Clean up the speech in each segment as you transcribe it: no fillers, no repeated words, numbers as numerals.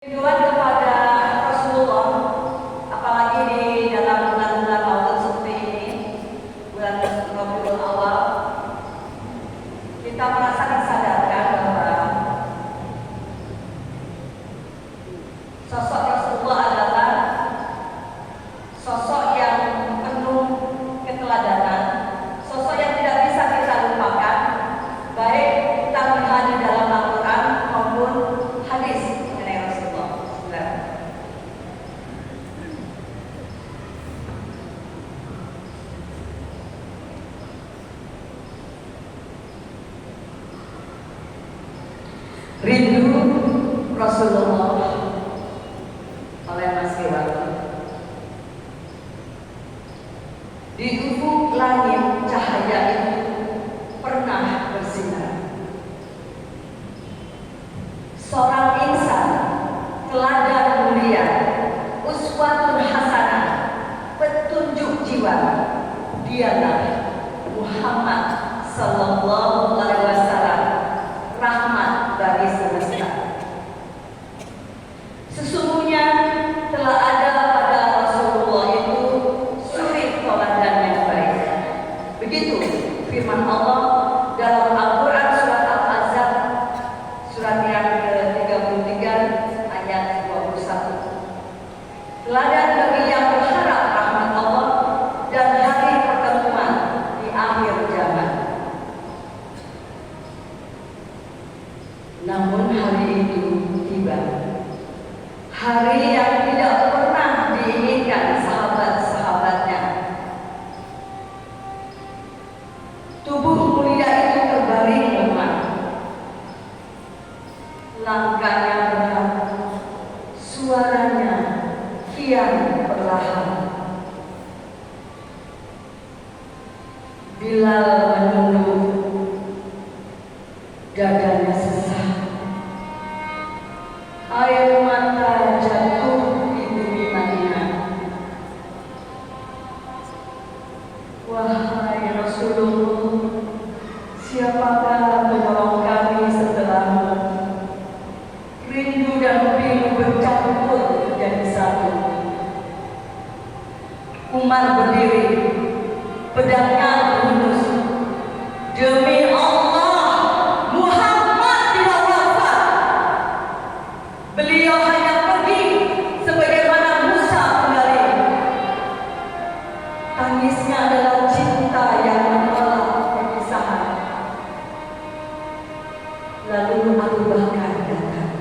Rinduan kepada Rasulullah, apalagi di dalam bulan-bulan Ramadan seperti ini, bulan Rabiul Awal, kita merasa disadarkan bahwa sosok Rasulullah adalah sosok yang penuh keteladanan, sosok yang tidak bisa kita lupakan, baik kita melihat di dalam Al-Quran maupun hadis. Rindu Rasulullah oleh Mas Firman. Di ufuk langit cahaya itu pernah bersinar. Seorang insan teladan mulia, uswatun hasanah, petunjuk jiwa. Dialah Muhammad sallallahu alaihi wasallam, rahmat bagi semesta. Sesungguhnya telah ada pada Rasulullah itu suri teladan yang baik. Begitu firman Allah dalam Al-Quran surat Al-Ahzab surat yang ke-33 ayat 21. Teladan bagi yang berharap rahmat Allah dan hari pertemuan di akhir zaman. Namun hari itu tiba, hari yang tidak pernah diinginkan sahabat-sahabatnya. Tubuh mulia itu terbaring lemah, langkahnya berat, suaranya kian perlahan. Bilal menunduk, dadanya sesak. Air mata jatuh di bumi Madinah. Wahai Rasulullah, siapakah penolong kami setelahmu? Rindu dan pilu bercampur menjadi satu. Umar berdiri, pedangnya berhunus. Demi Allah, beliau hanya pergi sebagaimana Musa kembali. Tangisnya adalah cinta yang menolak perpisahan. Lalu Abu Bakar datang.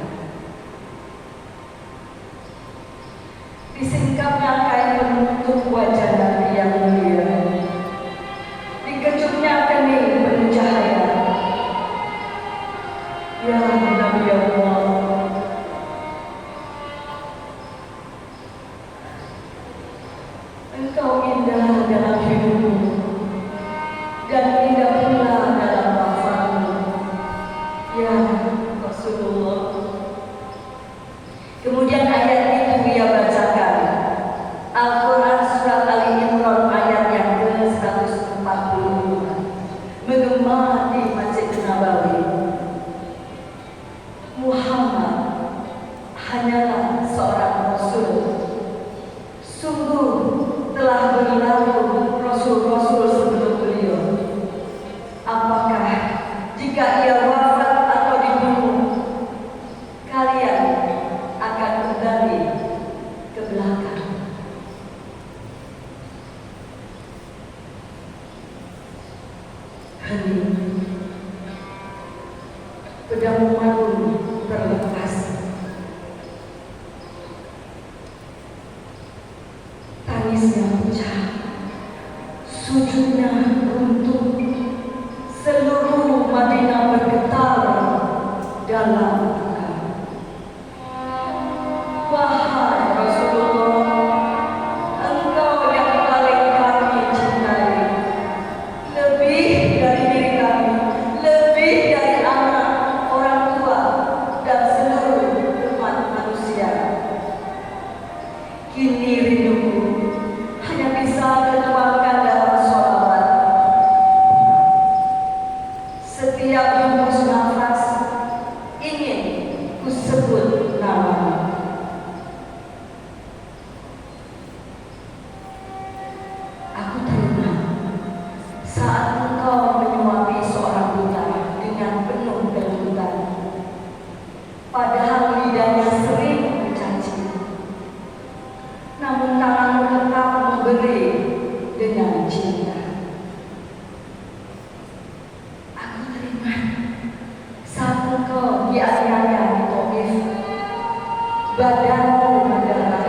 Disingkapnya kain penutup wajah Nabi yang mulia. Dikejutnya kening penuh cahaya. Ya Nabi Allah, Engkau indah dalam hidupmu dan indah pula dalam wafatmu, ya Rasulullah. Kemudian ayat itu ia bacakan, Al-Quran surat Ali Imran ayat yang ke-140, menggema di Masjid Nabawi. Muhammad hanyalah seorang Rasul. Sungguh telah berlalu Rasul-Rasul sebelum beliau. Apakah jika ia wafat atau dibunuh, kalian akan kembali ke belakang? Hening. Pedang Umayyad terlepas. Tangisnya pecah, sujudnya runtuh, seluruh Madinah bergetar dalam duka. Wahai Rasulullah, Engkau yang paling kami cintai, lebih dari diri kami, lebih dari anak, orang tua, dan seluruh umat manusia. Kini rinduku hanya bisa tertuangkan dalam sholawat. Setiap hembus nafas ingin kusebut namamu. badanmu adalah,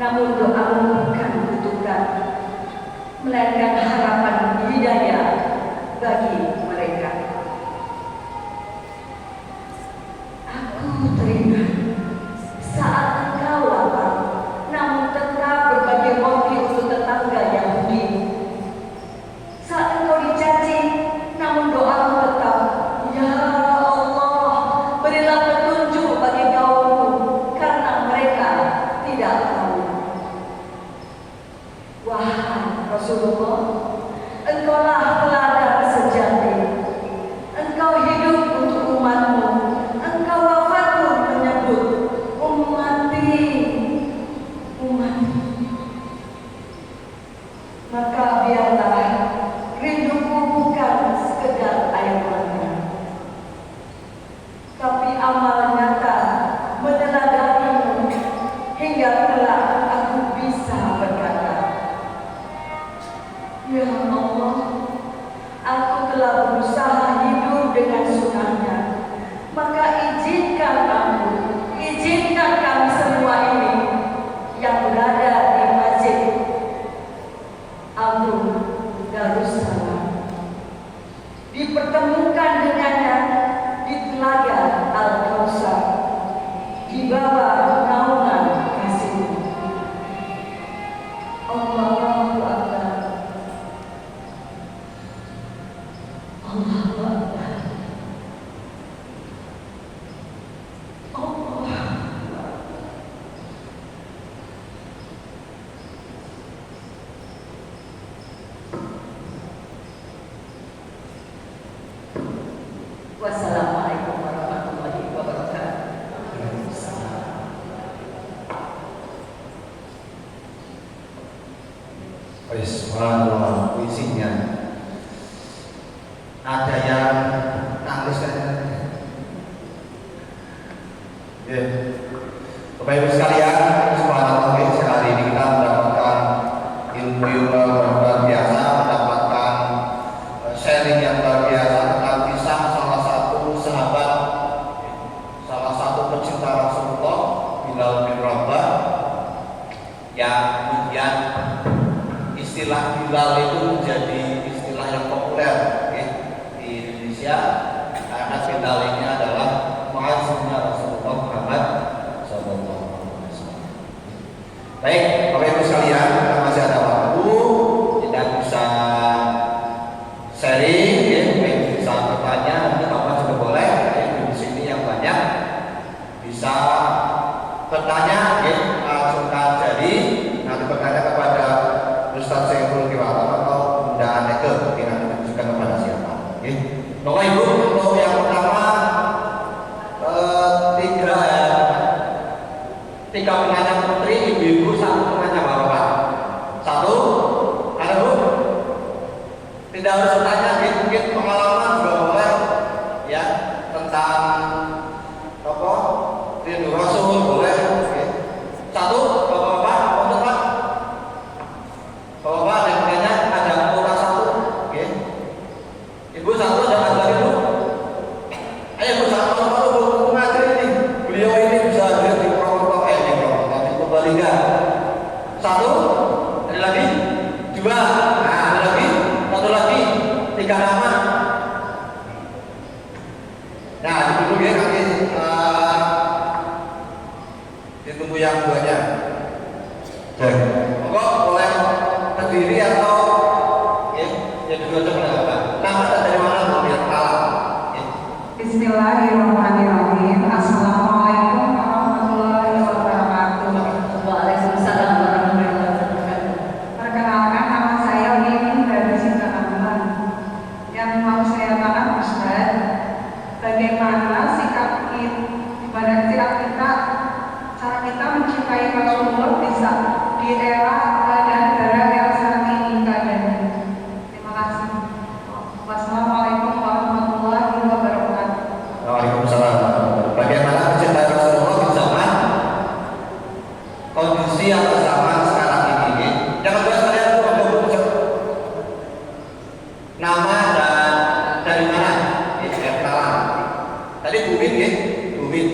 namun doamu bukan kutukan, melainkan harapan hidayah bagi mereka. Aku teringat saat engkau lapar, namun tetap berbagi roti untuk tetangga Yahudi. Saat engkau dicaci, namun doamu tetap, ya Allah, berilah petunjuk bagi kaummu, karena mereka tidak tahu. Wahai Rasulullah, engkaulah teladan sejati. Engkau hidup untuk umatmu. Engkau wafat pun menyebut ummati, umatku. Maka biarlah rinduku bukan sekedar air mata, tapi amal nyata meneladanimu hingga kelak aku bisa berkata, ya Allah, aku telah berusaha hidup dengan sunnahnya, maka izinkan kami semua ini yang berada di Masjid Agung Darussalam dipertemukan dengannya di Telaga Al-Kautsar di bawah naungan kasih-Mu. Allahu Akbar. Allahu Akbar. Wassalamualaikum warahmatullahi wabarakatuh. Subhanallah, puisinya ada yang nangis kan? Ya, Bapak Ibu sekalian, subhanallah, sekali ini kita mendapatkan ilmu yang luar biasa, mendapatkan sharing yang luar biasa tentang kisah salah satu sahabat, salah satu pecinta Rasulullah, Bilal bin Rabah, yang kemudian istilah Bilal itu menjadi istilah yang populer ya, di Indonesia, karena Bilal ini adalah muazzinnya Rasulullah Muhammad SAW. Baik, Bapak Ibu sekalian, kita masih ada waktu, tidak bisa sharing, ya, baik bisa bertanya, nanti Bapak juga boleh, ya, di sini yang banyak bisa bertanya, ya, langsungkan jadi nanti bertanya kepada Ustaz Saiful Kiwalam atau Bunda Aneke, mungkin nanti ditujukan kepada siapa. Ya. Bapak Ibu, untuk yang pertama tiga penanya putri, ibu-ibu, satu penanya bapak. Satu, ada Bu? Tidak harus bertanya, mungkin pengalaman juga boleh, ya, tentang apa? Rindu Rasul boleh. Ya. Satu, bapak-bapak, untuk Pak. Bapak ada yang penanya, ada orang satu, ya. Ibu satu, jangan lagi Bu. Ayo Bu, satu Bu, ngajar ini. Beliau ini bisa hadir di Promotor di Purbalingga. Satu, ada lagi, dua, nah, ada lagi, satu lagi, tiga nama. Nah, dulu ya nanti ditunggu yang duanya. Kok boleh berdiri atau ya dua apa? Nama dari mana biar kalah. Bismillahirrahmanirrahim. Assalamualaikum warahmatullahi wabarakatuh. Waalaikumsalam warahmatullahi wabarakatuh. Perkenalkan, nama saya Mimin dari Singkatan. Yang mau saya tanya Ustaz, bagaimana sikap kita, cara kita mencintai Rasulullah bisa di era dan negara yang saat ini keadaannya. Terima kasih. Wassalamualaikum warahmatullahi wabarakatuh. Waalaikumsalam. Bagaimana mencintai Rasulullah di zaman kondisi atau zaman sekarang ini? Yang kedua sekalian untuk nama dan dari mana? Kenalan. Tadi Bubin ya, Bubin.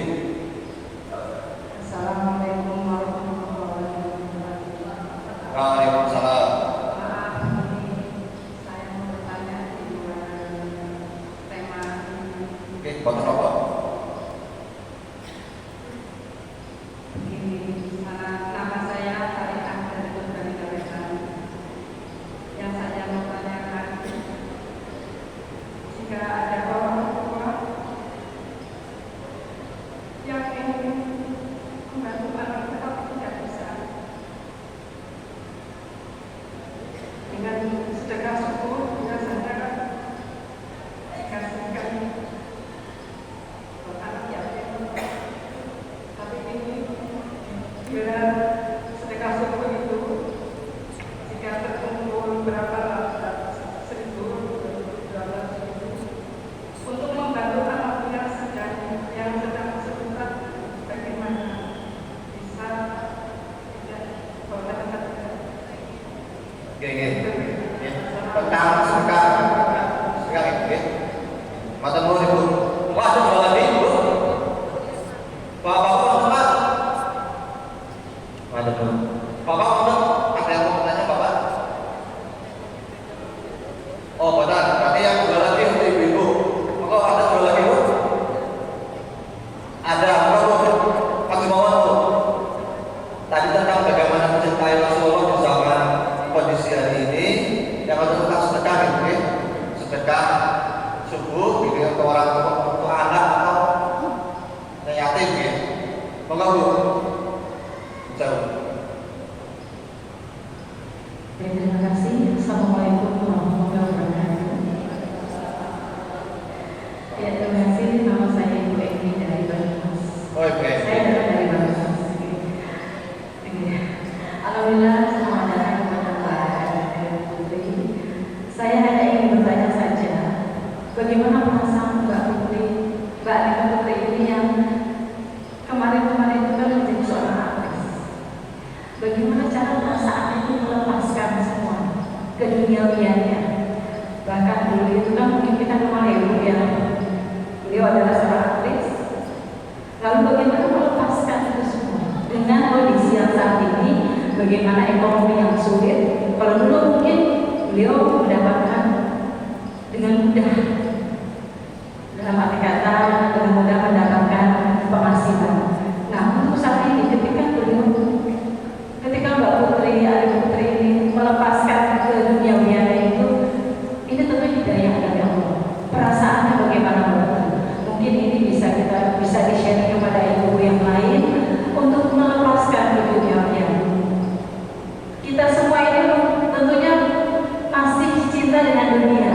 dengan sedekah subuh itu jika terkumpul berapa ratus 1.000, 200.000 untuk membantu anak yang sedang kesulitan, bagaimana bisa tidak boleh tentang sedekah ini, mata nuwun Ibu. Waduh, jualan Ibu. Bapak Pak. Waduh. Bapak ada yang mau bertanya Bapak? Oh, benar. Berarti yang jualan ini untuk ibu-ibu. Kok ada jualan Ibu? Ada. Pak Jumawan Bu. Tadi tentang bagaimana mencintai Rasulullah di zaman kondisi hari ini, yang harus tentang sedekah gitu ya. Sedekah subuh gitu ke orang tua, untuk anak atau yatim ya. Monggo Bu. Jauh. Terima kasih. Assalamualaikum warahmatullahi wabarakatuh. Ya, terima kasih. Nama saya Ibu Eni dari Banyumas. Oke. Saya dari Banyumas. Alhamdulillah, selamat datang kepada Mbak Putri. Saya hanya ingin bertanya saja, bagaimana perasaan Mbak Putri, Mbak Nika Putri ini yang kemarin-kemarin itu kan menjadi seorang aktris. Bagaimana cara perasaan itu melepaskan semua keduniawiannya? Bahkan dulu itu kan mungkin kita kemarin ya, beliau adalah seorang aktris. Lalu bagaimana melepaskan itu semua dengan kondisi yang saat ini? Bagaimana ekonomi yang sulit? Kalau dulu mungkin beliau mendapatkan dengan mudah, dalam arti kata dengan mudah mendapatkan penghasilan. Nah, untuk saat ini ketika Mbak Putri, Adik Putri ini melepaskan keduniawiannya itu, ini tentu hidayah dari Allah. Perasaannya bagaimana Mbak Putri? Mungkin ini bisa di-share kepada ibu yang lain untuk melepaskan keduniawian. Kita semua ini tentunya masih cinta dengan dunia.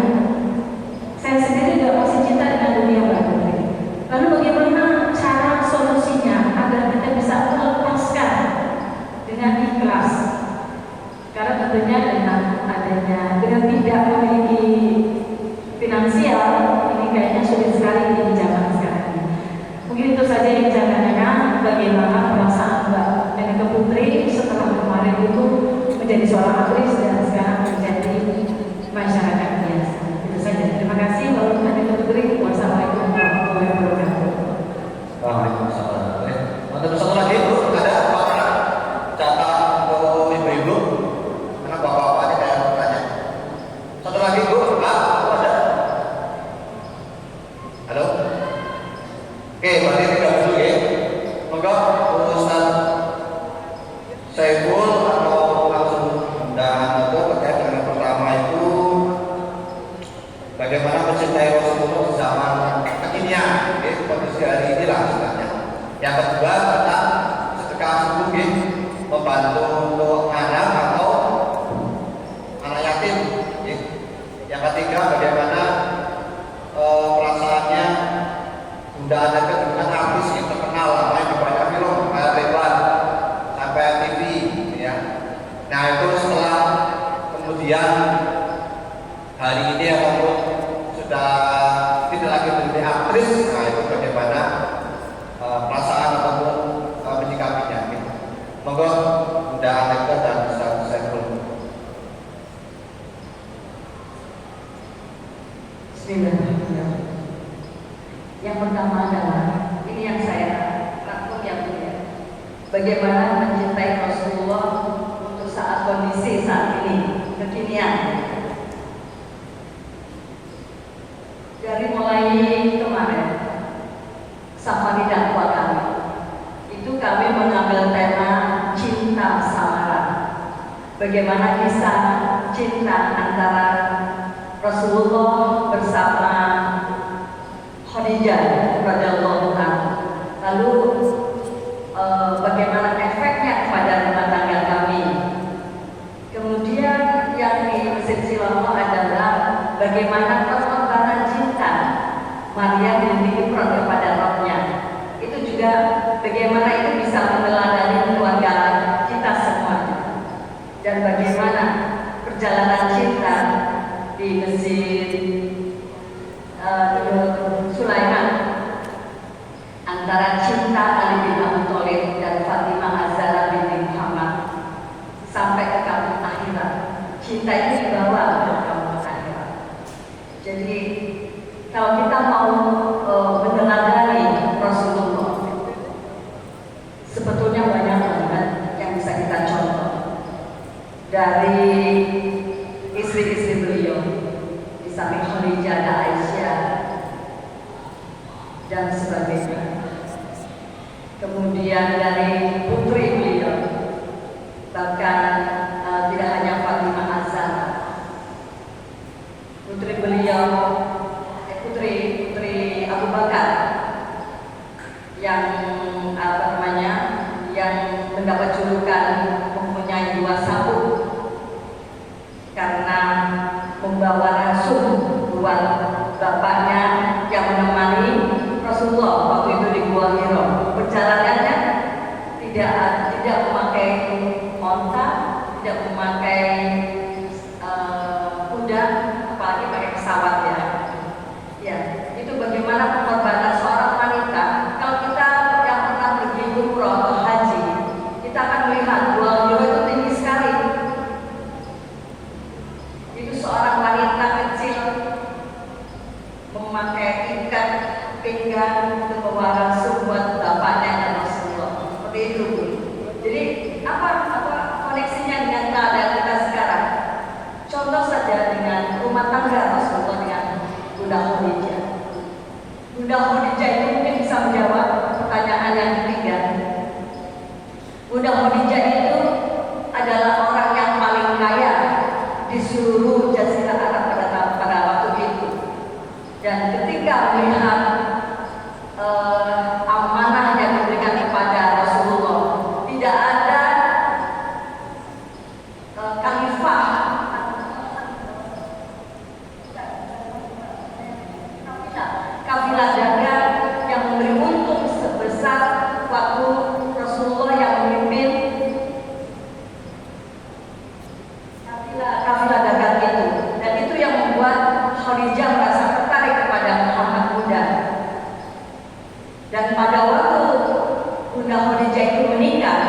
Saya sendiri juga masih cinta dengan dunia Mbak Putri. Lalu bagaimana cara solusinya agar kita bisa melepaskan dengan ikhlas? Karena tentunya dengan tidak memiliki finansial, ini kayaknya sulit sekali di zaman sekarang ini. Mungkin itu saja yang saya tanyakan, bagaimana perasaan Mbak Nika Putri setelah kemarin itu menjadi seorang aktris dan sekarang menjadi masyarakat biasa. Itu saja. Terima kasih. Mbak Nika Putri. Wassalamualaikum warahmatullahi wabarakatuh. Waalaikumsalam. Untuk satu lagi Bu, ada Pak catat untuk ibu-ibu, karena bapak-bapak ini kayak bertanya. Satu lagi Bu, Pak, ada? Halo? Oke, berarti tidak dulu ya. Monggo Ustaz Saiful atau langsung undangan itu terkait dengan yang pertama itu bagaimana mencintai Rasulullah di zaman kekinian, yaitu kondisi hari ini lah sebenarnya. Yang kedua tentang sedekah subuh, membantu untuk anak atau anak yatim. Yang ketiga bagaimana perasaannya Bunda Aneka dengan artis yang terkenal, namanya di banyak film kayak Ridwan sampai TV ya. Nah itu setelah kemudian hari ini ataupun sudah tidak lagi menjadi aktris, nah itu bagaimana perasaan ataupun menyikapinya gitu. Monggo Bunda Aneka dan Ustaz Saiful. Bismillahirrahmanirrahim. Yang pertama adalah ini yang saya rangkum yang mulia. Bagaimana mencintai Rasulullah untuk saat kondisi saat ini kekinian. Dari mulai kemarin safari dakwah kami, itu kami mengambil tema cinta samaran. Bagaimana kisah cinta antara Rasulullah bersama Khadijah radhiyallahu anha. Lalu bagaimana efeknya kepada rumah tangga kami. Kemudian yang silsilah adalah bagaimana pengorbanan cinta Maria binti Imran kepada Rabbnya. Itu juga bagaimana itu bisa meneladani keluarga Ali bin Abi Thalib dan Fatimah Az-Zahra binti Muhammad sampai ke kampung akhirat. Cinta ini dibawa ke kampung akhirat. Jadi kalau kita mau meneladani Rasulullah, sebetulnya banyak banget yang bisa kita contoh dari istri-istri beliau, di samping Khadijah dan Aisyah dan sebagainya. Kemudian dari putri beliau, bahkan tidak hanya Fatimah Az-Zahra, putri beliau, putri Abu Bakar yang yang mendapat julukan mempunyai 2 sabuk karena membawa racun buat bapaknya yang menemani Rasulullah waktu itu di Gua Hiro. Perjalanannya tidak memakai onta, tidak memakai kuda, apalagi pakai pesawat ya. Ya, itu bagaimana pengorbanan seorang wanita. Kalau kita yang pernah pergi umroh atau haji, kita akan melihat Gua Hiro itu tinggi sekali. Itu seorang wanita kecil memakai ikat pinggang untuk membawa racun buat bapaknya dan Rasulullah. Seperti itu. Jadi apa koneksinya dengan keadaan kita sekarang? Contoh saja dengan rumah tangga Rasulullah dengan Bunda Khadijah. Bunda Khadijah itu mungkin bisa menjawab pertanyaan yang ketiga. Bunda Khadijah itu adalah orang yang paling kaya di seluruh Jazirah Arab pada waktu itu. Dan ketika melihat amanah yang diberikan kepada Rasulullah, tidak ada khalifah kafilah dagang yang memberi untung sebesar waktu Rasulullah yang memimpin kafilah dagang itu. Dan itu yang membuat Khadijah merasa tertarik kepada Muhammad muda. Dan pada waktu Bunda Khadijah itu menikah,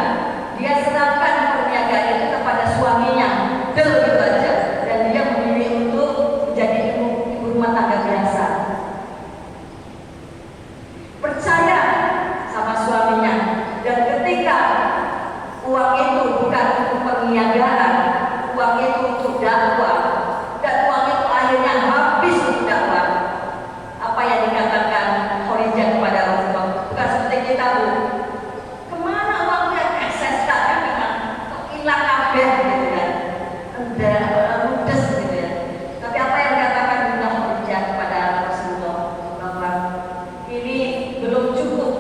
dia serahkan perniagaan itu kepada suaminya, gitu aja. Dan dia memilih untuk menjadi ibu rumah tangga biasa. Percaya sama suaminya. Dan ketika uang itu bukan untuk perniagaan, uang itu untuk dakwah, dan uang itu akhirnya habis untuk dakwah. Apa yang dikatakan Khadijah kepada Rasulullah? Bukan seperti kita, Bu. Kemana uangnya? Ekses kan hilang kabeh gitu kan. Ludes gitu ya. Tapi apa yang dikatakan Bunda Khadijah kepada Rasulullah? Bahwa ini belum cukup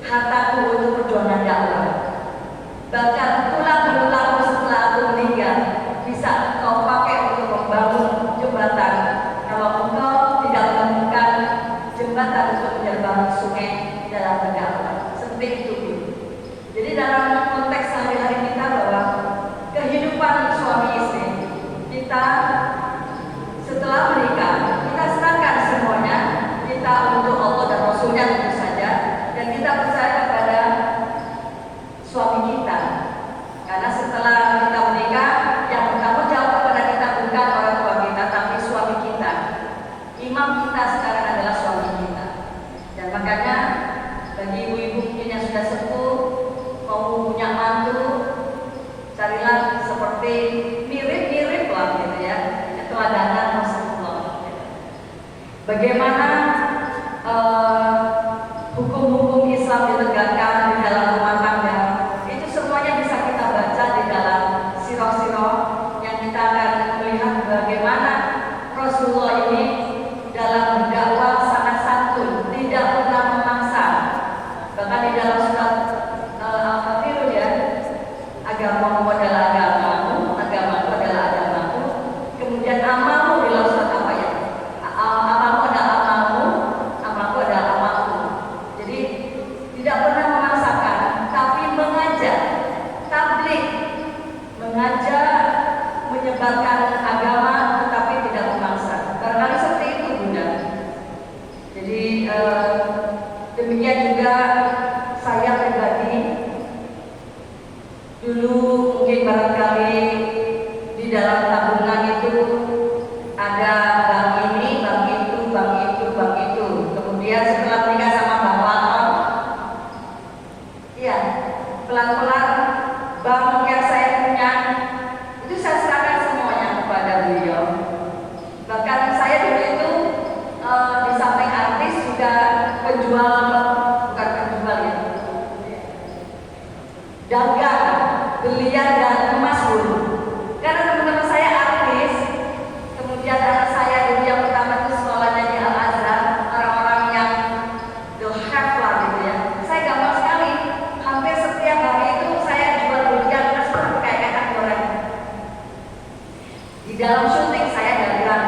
hartaku untuk perjuangan dakwah. Bahkan tulang belulangku setelah aku meninggal bisa engkau pakai untuk membangun jembatan. Kalau engkau tidak menemukan jembatan untuk menyeberang sungai dalam berdakwah, seperti itu. Jadi dalam konteks sehari-hari kita bahwa kehidupan suami istri kita setelah menikah, kita serahkan semuanya kita untuk Allah dan Rasulnya tentu saja, dan kita percaya kepada suami kita. Karena setelah kita menikah, yang bertanggung jawab kepada kita bukan orang tua kita, tapi suami kita. Imam kita sekarang adalah suami kita. Dan makanya bagi ibu-ibu mungkin yang sudah sepuh, mau punya mantu, carilah seperti mirip-mirip lah gitu ya, keteladanan Rasulullah. Bagaimana hukum-hukum Islam ditegakkan di dalam rumah tangga, itu Iya, pelan-pelan bank yang saya punya itu saya serahkan semuanya kepada beliau. Bahkan saya dulu itu di samping artis juga penjual, bukan penjual ya, dagang belian dan emas dulu. Karena teman-teman saya artis, kemudian anak saya dulu yang pertama itu sekolahnya di Al Azhar, orang-orang yang the have lah gitu ya. Saya gampang sekali, hampir setiap hari itu saya jual belian emas kayak kacang goreng. Di dalam syuting saya dagang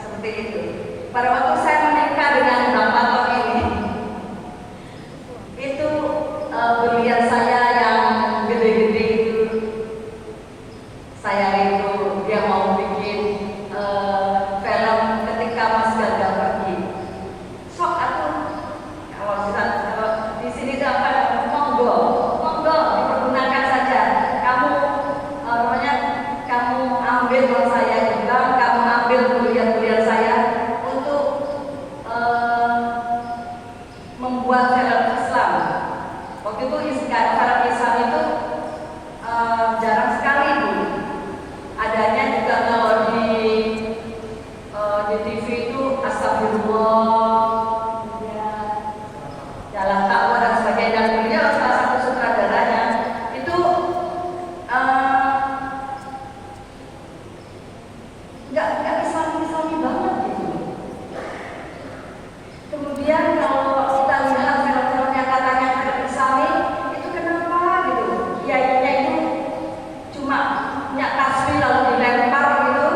seperti itu. Pada waktu saya menikah dengan Bang Patok ini, itu belian saya yang gede-gede itu, saya itu dia mau bikin film ketika Mas Gagal pergi. Sok aku kalau di sini itu apa, monggo dipergunakan saja. Kamu namanya kamu ambil uang saya juga, kamu ambil belian saya untuk membuat film Islam. Waktu itu film Islam itu jarang sekali Bu. Adanya juga kalau di TV itu Astagfirullah, ya, Jalan Takwa dan sebagainya. Dan beliau salah satu sutradaranya itu nggak Islami banget gitu. Kemudian kalau kita lihat film-film yang katanya film Islami itu kenapa gitu? Kiainya itu cuma punya tasbih lalu dilempar gitu,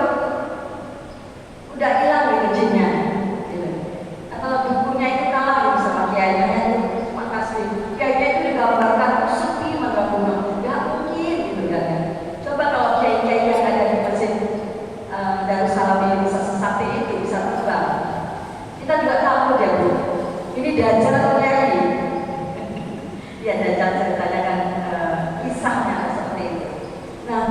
udah hilang gitu jinnya, gitu. Atau bukunya itu kalah gitu sama kiainya itu cuma tasbih. Kiainya itu digambarkan sepi menggabung, nggak mungkin gitu kan? Coba kalau kiai-kiai yang ada di masjid Darussalam ini bisa sesakti itu, bisa terbang. Kita juga tahu dia Bu, ini Dajjal atau kiai? Ya Dajjal ceritanya kan kisahnya seperti itu. Nah,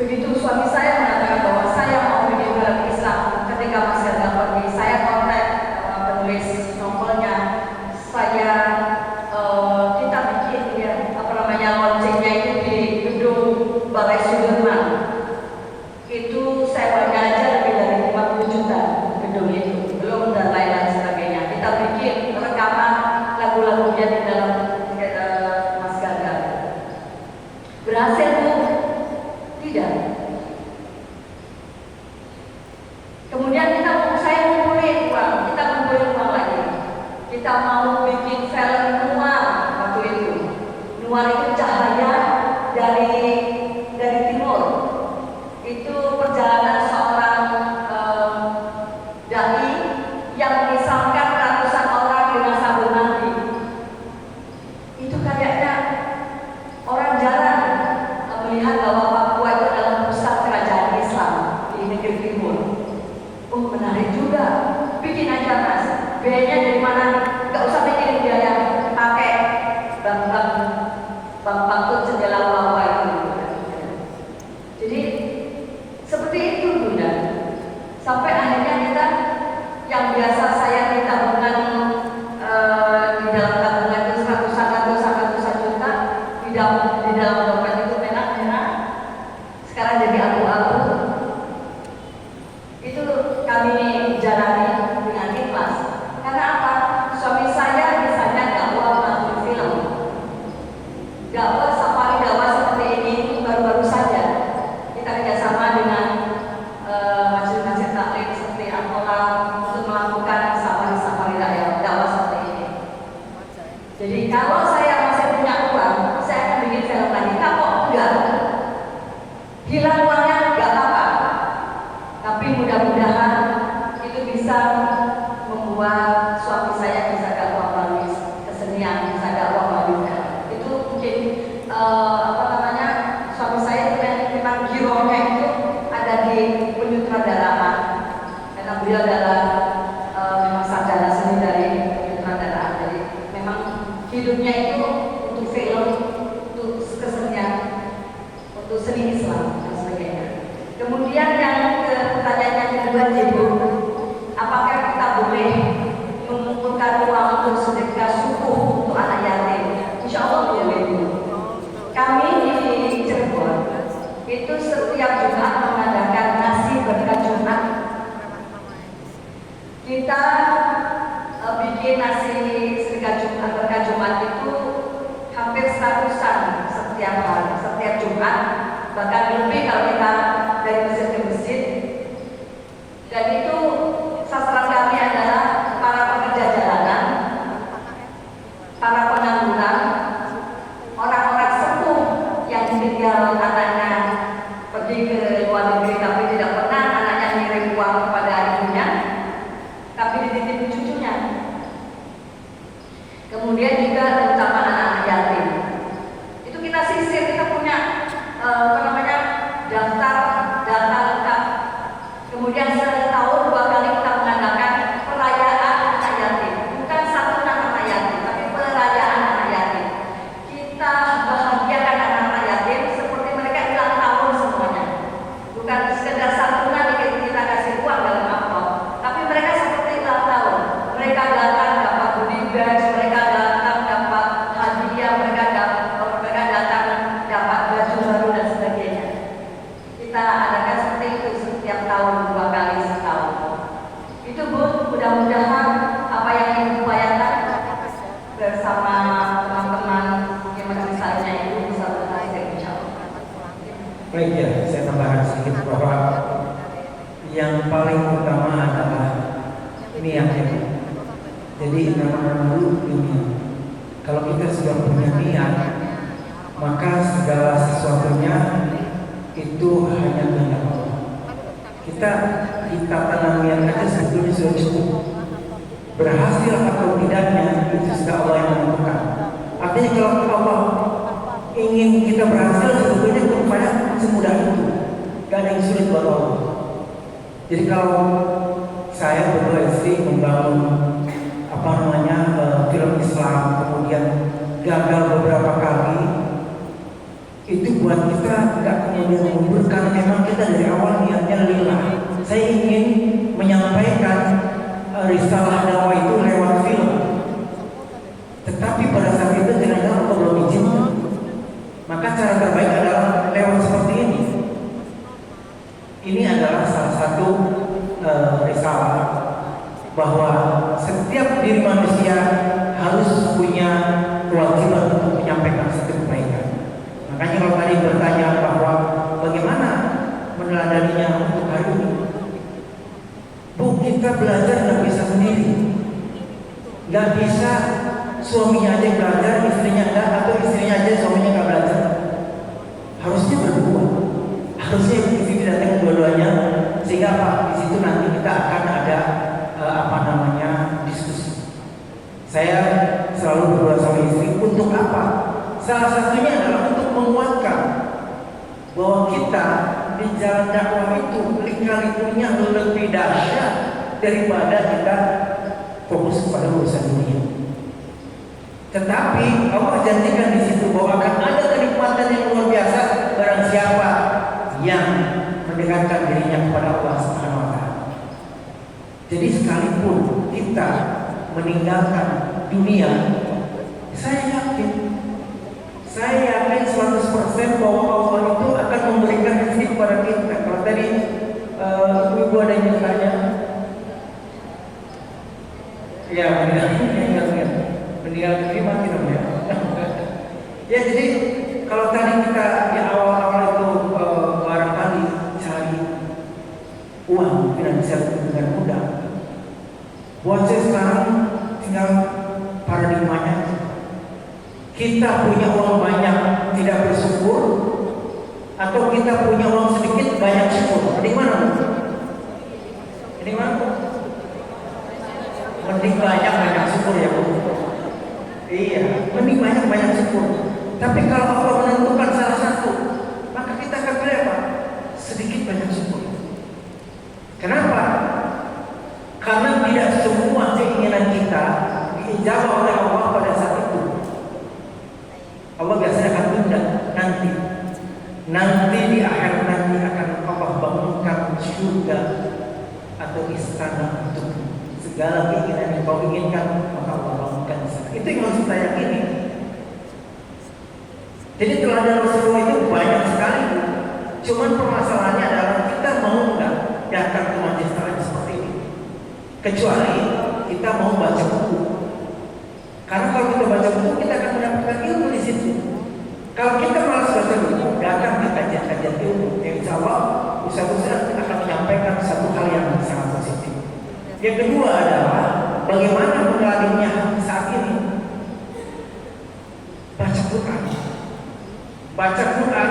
begitu suami saya mengatakan bahwa saya mau bikin film Islam, ketika Mas Gagal pergi, saya kontak penulis novelnya, kita bikin ya launchingnya itu di gedung Balai Sudirman. Itu sewanya aja lebih dari 50 juta gedung itu, belum dan lain-lain sebagainya. Kita bikin rekaman lagu-lagunya di dalam Mas Gagal. Berhasil Bu? Tidak. Kemudian saya ngumpulin uang lagi. Kita mau bikin film Nuar waktu itu. Nuar itu cahaya dari timur. Itu perjalanan seorang dai yang mengislamkan ratusan orang di masa Nabi. Itu kayaknya orang jarang melihat bahwa Papua itu adalah pusat kerajaan Islam di negeri timur. Oh menarik juga, bikin aja Mas. Biayanya dari mana? Gak usah pikirin biaya, pakai bank jendela bawah itu. Jadi seperti itu Bunda. Sampai akhirnya kita yang biasa saya di tabungan di dalam tabungan itu ratusan juta, di dalam dompet itu merah, sekarang jadi abu-abu. Itu kami jalani dengan ikhlas. Karena apa? Suami saya misalnya dakwah melalui film, dakwah safari dakwah seperti ini baru-baru saja kita kerjasama dengan masjid-masjid taklim seperti Angola untuk melakukan safari dakwah seperti ini. Jadi kalau saya masih punya uang, saya akan bikin film lagi. Kalau enggak, hilang uangnya enggak apa-apa. Tapi mudah-mudahan itu bisa membuat suami saya bisa dakwah melalui kesenian, bisa dakwah melalui film. Itu mungkin suami saya itu memang gironya itu ada di penyutradaraan, karena beliau adalah memang sarjana seni dari penyutradaraan. Jadi memang hidupnya itu untuk film, untuk kesenian, untuk seni Islam dan sebagainya. Kemudian yang pertanyaan yang kedua Ibu, apakah kita boleh mengumpulkan uang untuk sedekah subuh untuk anak yatim? Insya Allah itu setiap Jumat mengadakan nasi berkat Jumat. Kita bikin nasi berkat Jumat itu hampir 100-an setiap hari, setiap Jumat, bahkan lebih kalau kita dari masjid ke masjid. Dan itu sasaran kami adalah para pekerja jalanan, para pengangguran, orang-orang sepuh yang tinggal anaknya pergi ke luar negeri tapi tidak pernah anaknya ngirim uang kepada ibunya, tapi dititip cucunya. Kemudian juga terutama anak-anak yatim. Itu kita sisir, kita punya daftar data lengkap. Kemudian setahun 2 kali kita mengadakan perayaan anak yatim. Bukan satu anak yatim, tapi perayaan anak yatim. Kita bahagiakan anak-anak yatim seperti mereka ulang tahun semuanya. Bukan sekedar santunan kita kasih uang dalam amplop, tapi mereka seperti ulang tahun. Mereka datang dapat goodie bags, mereka datang dapat hadiah, mereka datang dapat baju baru dan sebagainya. Kita adakan seperti itu setiap tahun 2 kali setahun. Itu Bu, mudah-mudahan apa yang Ibu upayakan bersama teman-teman yang misalnya itu bisa berhasil insyaallah. Baik ya, saya tambahkan sedikit bahwa yang paling utama adalah niatnya. Jadi nama dulu dunia. Kalau kita sudah punya niat, maka segala sesuatunya itu hanya kehendak Allah. Kita tanam niat aja sebetulnya sudah cukup. Berhasil atau tidaknya itu sudah Allah yang menentukan. Artinya kalau Allah ingin kita berhasil, sebetulnya upaya semudah itu. Gak ada yang sulit buat Allah. Jadi kalau saya berdua istri membangun film Islam, kemudian gagal beberapa kali, itu buat kita nggak punya niat mundur karena memang kita dari awal niatnya lillah. Saya ingin menyampaikan risalah dakwah itu lewat film, tetapi pada saat itu ternyata Allah belum izinkan. Maka cara terbaik adalah lewat seperti ini. Ini adalah salah satu risalah bahwa setiap diri manusia harus punya kewajiban untuk menyampaikan satu kebaikan. Makanya kalau tadi bertanya bahwa bagaimana meneladaninya untuk hari ini, Bu, kita belajar nggak bisa sendiri, nggak bisa suaminya aja belajar, istrinya enggak, atau istrinya aja suaminya nggak belajar. Harusnya berdua, harusnya istri datang dua-duanya, sehingga apa? Di situ nanti kita akan ada diskusi. Saya selalu berdua sama istri untuk apa? Salah satunya adalah untuk menguatkan bahwa kita di jalan dakwah itu lika-likunya lebih dahsyat daripada kita fokus pada urusan dunia. Tetapi Allah janjikan di situ bahwa akan ada kenikmatan yang luar biasa barang siapa yang mendekatkan dirinya kepada Allah Subhanahu wa taala. Jadi sekalipun kita meninggalkan dunia, saya yakin 100% bahwa Allah itu akan memberikan rezeki kepada kita. Kalau tadi ibu ada yang bertanya, ya meninggal dunia mati dong ya. Ya jadi kalau tadi kita di awal-awal itu barangkali cari uang tidak bisa dengan mudah. Buat saya sekarang tinggal paradigmanya. Kita punya uang banyak tidak bersyukur, atau kita punya uang sedikit banyak syukur. Mending mana? Mending mana? Mending banyak syukur ya Bu. Iya, mending banyak syukur. Tapi kalau Allah menentukan salah satu, maka kita akan pilih apa? Sedikit banyak syukur. Kenapa? Karena tidak semua keinginan kita dijawab oleh Allah pada saat itu. Allah biasanya akan tunda nanti di akhir nanti akan Allah bangunkan surga atau istana untuk segala keinginan yang kau inginkan, maka Allah bangunkan istana. Itu yang harus kita yakini. Jadi teladan Rasulullah itu banyak sekali. Cuman permasalahannya adalah kita mau nggak datang ke majelis taklim seperti ini. Kecuali kita mau baca buku. Karena kalau kita baca buku kita akan mendapatkan ilmu di situ. Kalau kita malas baca buku, datang ke kajian-kajian ilmu, yang insya Allah Ustaz akan menyampaikan satu hal yang sangat positif. Yang kedua adalah bagaimana mengalaminya saat ini. Baca Quran. Baca Quran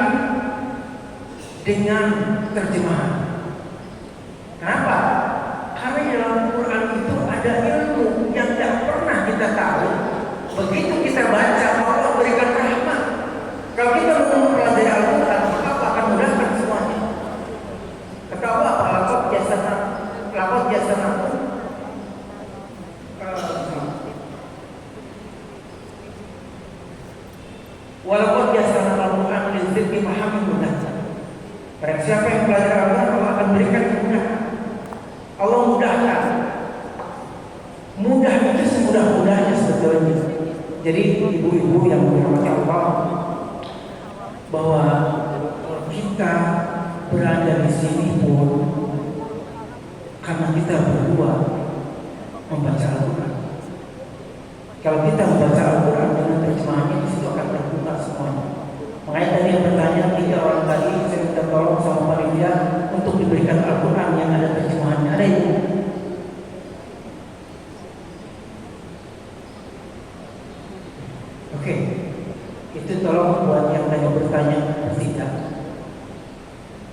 dengan terjemahan. Kenapa? Karena di dalam Quran itu ada ilmu yang tidak pernah kita tahu. Begitu kita baca, Allah berikan rahmat. Kalau kita mau mempelajari Al-Quran, maka Allah akan mudahkan semuanya. Kata Allah apa? Lakot biasana. Walaupun biasana Al-Quran lizikri mahamin mudah. Barang siapa yang belajar Al-Quran, Allah akan berikan kemudahan. Allah mudahkan. Mudah itu semudah-mudahnya sebetulnya. Jadi ibu-ibu yang dirahmati Allah, bahwa kita berada di sini pun karena kita berdua membaca Al-Quran. Kalau kita membaca Al-Quran dengan terjemahannya, di situ akan terbuka semuanya. Makanya tadi yang bertanya 3 orang tadi, saya minta tolong sama panitia untuk diberikan Al-Quran yang ada terjemahannya. Ada itu. Oke, itu tolong buat yang tadi bertanya bertindak.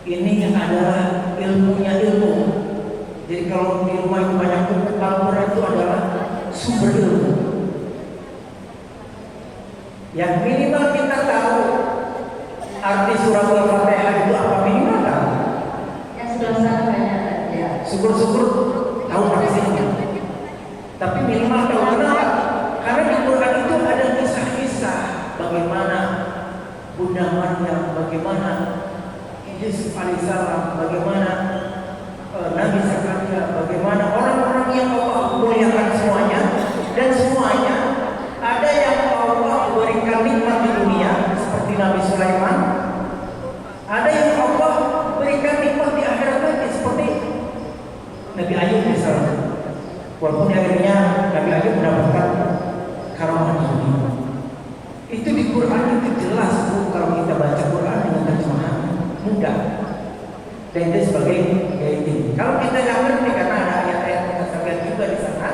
Ini yang adalah ilmunya ilmu. Jadi kalau di rumah itu banyak buku, Al-Quran itu adalah sumber ilmu. Yang minimal kita tahu arti surat Al-Fatihah itu apa, minimal tahu. Yang sudah sana banyak ya. Syukur-syukur tahu artinya. Tapi minimal tahu. Kenapa? Karena di Quran itu ada kisah-kisah bagaimana Bunda Maryam, bagaimana Yusuf alaihissalam, bagaimana Nabi Zakaria, bagaimana orang-orang yang Allah muliakan semuanya, dan semuanya ada yang Allah berikan nikmat di dunia seperti Nabi Sulaiman, ada yang Allah berikan nikmat di akhirat lagi seperti Nabi Ayub misalnya. Walaupun akhirnya Nabi Ayub mendapatkan karamah dunia. Itu di Quran itu jelas Bu, kalau kita baca Quran dengan terjemahan mudah. Dan itu sebagai guiding. Kalau kita nggak ngerti karena ada ayat-ayat mutasyabihat juga di sana,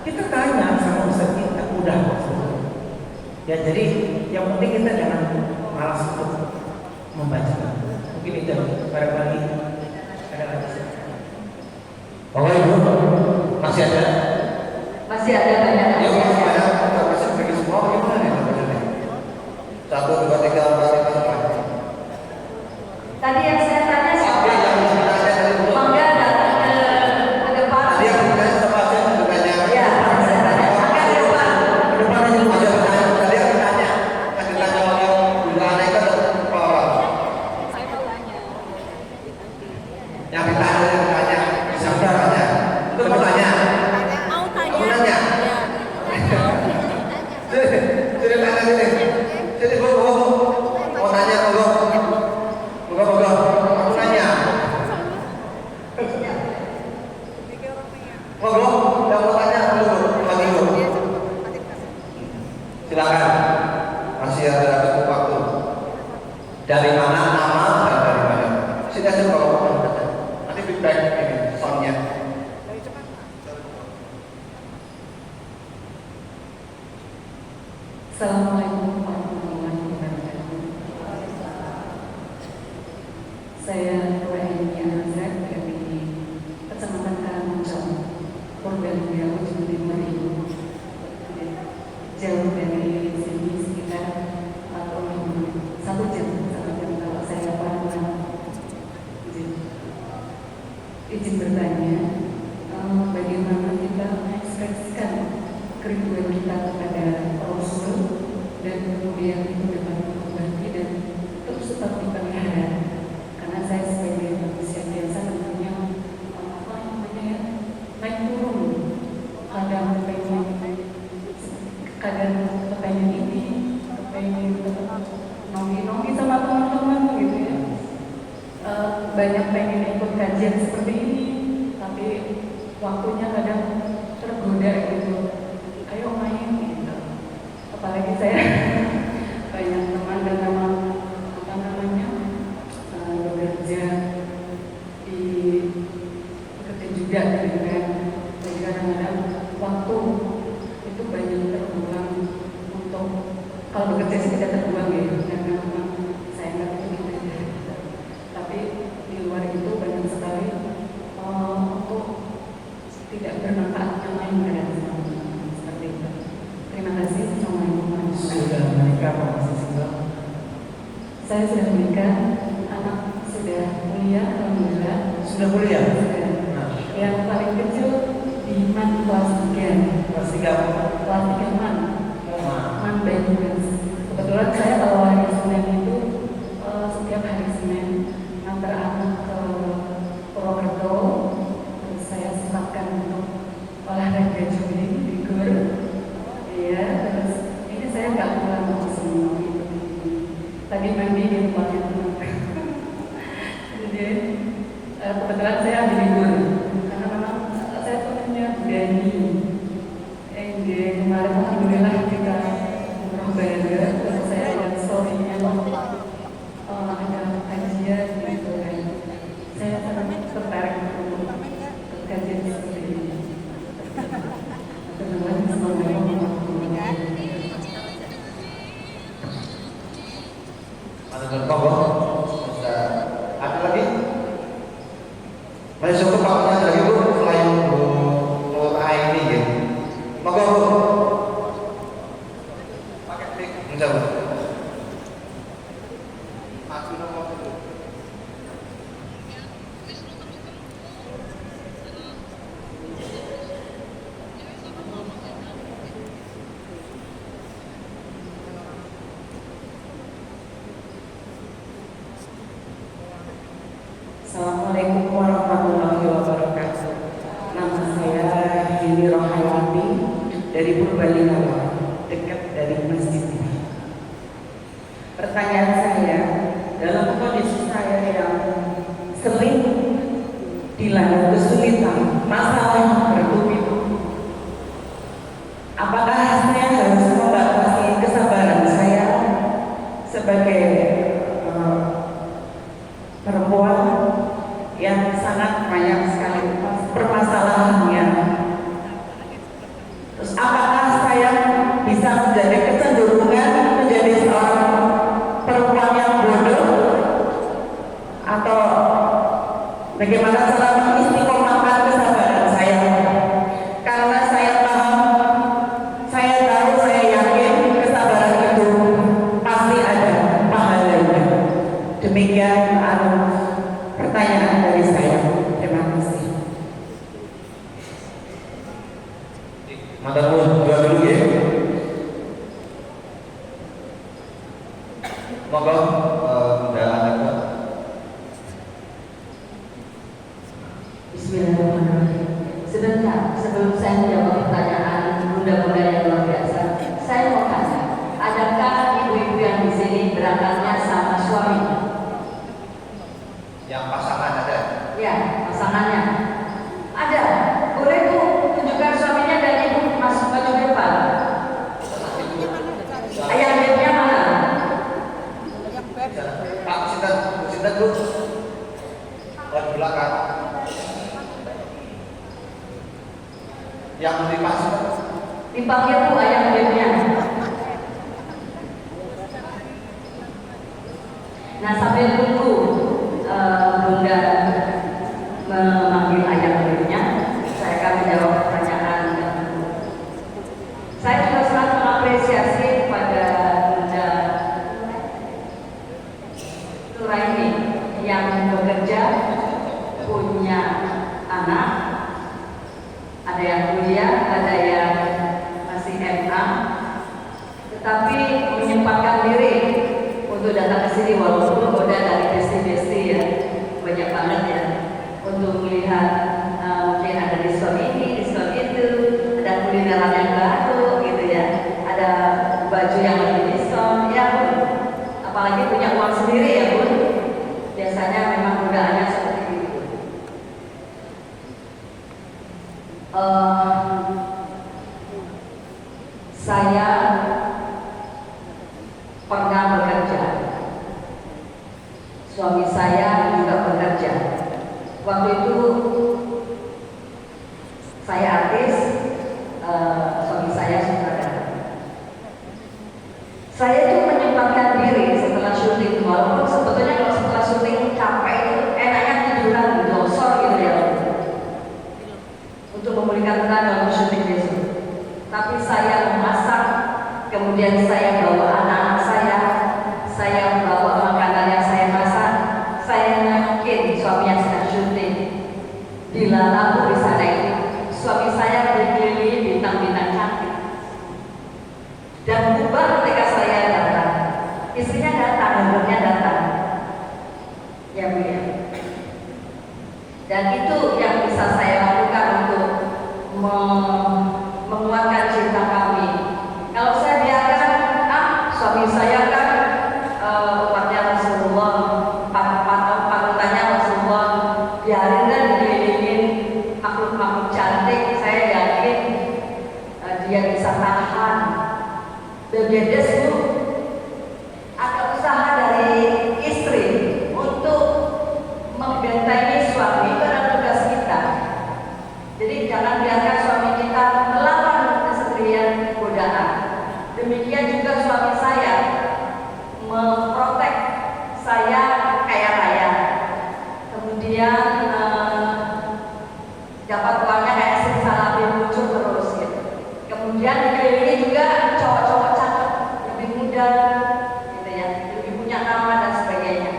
kita tanya sama ustaz kita, mudah kok. Ya jadi yang penting kita jangan malas untuk membaca. Mungkin itu barangkali ada lagi. Bapak Ibu, masih ada? Masih ada banyak. Ya, masih ada. Kita masih bagi semua gimana nih teman-teman? 1, 2, 3, 4, 5. Tadi yang saya tanya siapa? Oke, yang sebenarnya dari dulu. Mangga datang ke depan. Tadi yang bertanya sama saya bertanya. Ya, saya tanya. Mangga ke depan. Ke depan aja Mas, yang bertanya. Tadi yang bertanya. Yang ditanya orang yang Bunda Aneka dan Pak orang. Yang bertanya. Bisa bertanya. Itu bertanya. Kamu nanya. Sini tanya sini. Sini Bu. Mau tanya Bu. Moga-moga. Aku nanya. Moga, yang mau tanya dulu, lagi dulu. Silakan. Masih ada cukup waktu. Dari mana nama dan dari mana? Sini aja kalau nanti feedback ini soundnya. Assalamualaikum warahmatullahi wabarakatuh. Saya Nuraini Azad dari Kecamatan Karangmoncong, Purbalingga, Ujung Timur Ibu. Jauh dari sini sekitar 1 jam kalau saya pandang. Izin bertanya, bagaimana kita mengekspresikan kerinduan kita kepada Rasul dan kemudian itu dapat berbagi dan terus tetap dipelihara. Karena saya sebagai manusia biasa tentunya naik turun, kadang kepengen ini, kepengen nongki sama teman-teman gitu ya. banyak pengen ikut kajian seperti ini, tapi waktunya kadang tergoda gitu. Ayo main gitu. Apalagi saya banyak teman dan memang apa namanya bekerja di bekerja juga gitu kan. Jadi kadang-kadang waktu itu banyak terbuang untuk kalau bekerja sih tidak terbuang ya, karena memang saya nggak begitu ya. Tapi di luar itu banyak sekali untuk tidak bermanfaat yang lain kadang seperti itu. Terima kasih. Assalamualaikum warahmatullahi wabarakatuh. Sudah menikah apa masih single? Saya sudah menikah, anak sudah kuliah, alhamdulillah. Sudah kuliah? Sudah. Yang paling kecil di MAN kelas 3. Kelas 3 apa? Kelas 3 MAN. Oh, MAN Banyumas. Kebetulan saya kalau hari Senin itu setiap hari Senin antar anak ke Purwokerto, terus saya sempatkan untuk olahraga jogging di GOR. Iya, terus ini saya nggak pulang langsung gitu. Tadi mandi di tempatnya teman. Jadi kebetulan saya ambil libur karena memang saya punya Dani. Kemarin alhamdulillah kita umroh bareng, terus saya lihat story-nya ada kajian gitu kan. Saya sangat tertarik untuk kajian seperti ini. Terima kasih. Ada monggo. Ada lagi? Masih cukup waktunya ada lagi Bu, selain Bu Nur Aini ya. Monggo Bu. Pakai mic, enggak Bu. Maju nomor itu. Assalamualaikum warahmatullahi wabarakatuh. Nama saya Hini Rohayati dari Purbalingga, dekat dari Masjid ini. Pertanyaan saya, dalam kondisi saya yang sering dilanda kesulitan, masalah bertubi-tubi, apakah saya harus membatasi kesabaran saya sebagai perempuan yang sangat banyak sekali permasalahannya? Terus apakah saya bisa menjadi kecenderungan menjadi seorang perempuan yang bodoh, atau bagaimana cara mengistiqomahkan kesabaran saya? Karena saya paham, saya tahu, saya yakin kesabaran itu pasti ada pahalanya. Demikian pertanyaan dari saya. Terima kasih. Matur nuwun dulu ya. Monggo undangan. Bismillahirrahmanirrahim. Sebentar, sebelum saya menjawab pertanyaan bunda-bunda yang luar biasa, saya mau tanya, adakah ibu-ibu yang di sini berangkatnya sama suami? Yang pasangan ada? Ya, pasangannya. Ada. Boleh Bu tunjukkan suaminya dan ibu masuk baju depan. Ayah bednya mana? Pak Sinten Bu. Oh, di belakang. Yang di Pak Sinten. Dipanggil Bu ayah bednya. Nah, sambil tunggu Bunda memanggil ayah bednya, saya akan menjawab pertanyaan. Saya juga sangat mengapresiasi kepada Bunda Nuraini yang bekerja, punya anak, ada yang kuliah, ada yang masih MA, tetapi menyempatkan diri untuk datang ke sini walaupun udah dari besti-besti ya, banyak banget ya, untuk melihat mungkin ada diskon ini, diskon itu, ada kulineran yang baru gitu ya, ada baju yang lagi diskon ya Bu. Apalagi punya uang sendiri ya Bu. Biasanya memang godaannya pernah bekerja. Suami saya juga bekerja. Waktu itu saya artis, suami saya sutradara. Saya itu menyempatkan diri setelah syuting, walaupun sebetulnya kalau setelah syuting capek itu enaknya tiduran dosor gitu ya, untuk memulihkan tenaga untuk syuting besok. Tapi saya memasak, kemudian saya bawa anak-anak saya bawa makanan yang saya masak, saya nengokin suami yang sedang syuting. Dilalap di sana itu, suami saya dikelilingi bintang-bintang cantik. Dan bubar ketika saya datang, istrinya datang, anaknya datang, ya Bu ya. Dan itu yang bisa saya lakukan untuk menguatkan cinta kami. Kalau saya biarkan, suami saya kan umatnya Rasulullah, panutannya Rasulullah, biarin dan dikelilingin makhluk-makhluk cantik, saya yakin dia bisa tahan. Begedes Bu, ada usaha dari istri untuk membentengi suami, itu adalah tugas kita. Jadi jangan biarkan suami kita melawan kesendirian godaan. Demikian juga suami saya memprotek saya kaya raya, kemudian dapat uangnya kayak simsalabim muncul terus gitu. Kemudian dikelilingi juga cowok-cowok cakep, lebih muda, gitu ya, lebih punya nama dan sebagainya.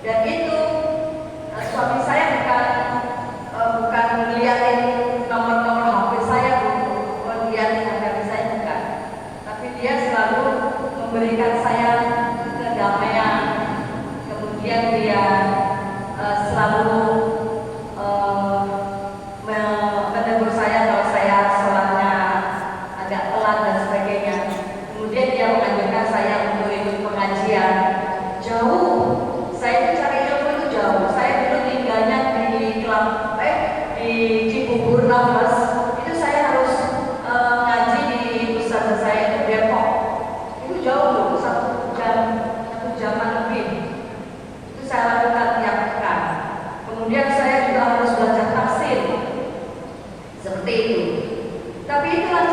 Dan itu suami saya bukan ngeliatin nomor-nomor HP saya, bukan ngeliatin HP saya, bukan. Tapi dia selalu memberikan saya kedamaian. Kemudian dia selalu menegur saya kalau saya sholatnya agak telat dan sebagainya. Kemudian dia mengajarkan saya untuk ikut pengajian jauh. Saya itu cari ilmu itu jauh. Saya dulu tinggalnya di Cibubur, Nafas. Itu saya harus ngaji di pusat saya di Depok. Itu jauh loh, 1 jaman lebih. Itu saya lakukan tiap pekan. Kemudian saya juga harus belajar tafsir. Seperti itu. Tapi itulah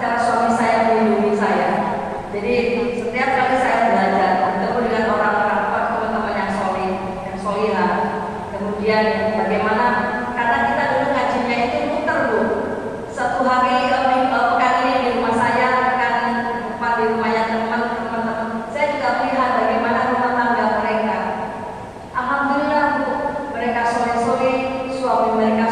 cara suami saya melindungi saya. Jadi setiap kali saya belajar bertemu dengan orang-orang, teman-teman yang solihah. Kemudian bagaimana? Karena kita dulu ngajinya itu muter Bu. Satu hari pekan ini di rumah saya, pekan depan di rumahnya teman-teman. Saya juga melihat bagaimana rumah tangga mereka. Alhamdulillah Bu, mereka soleh-soleh, suami mereka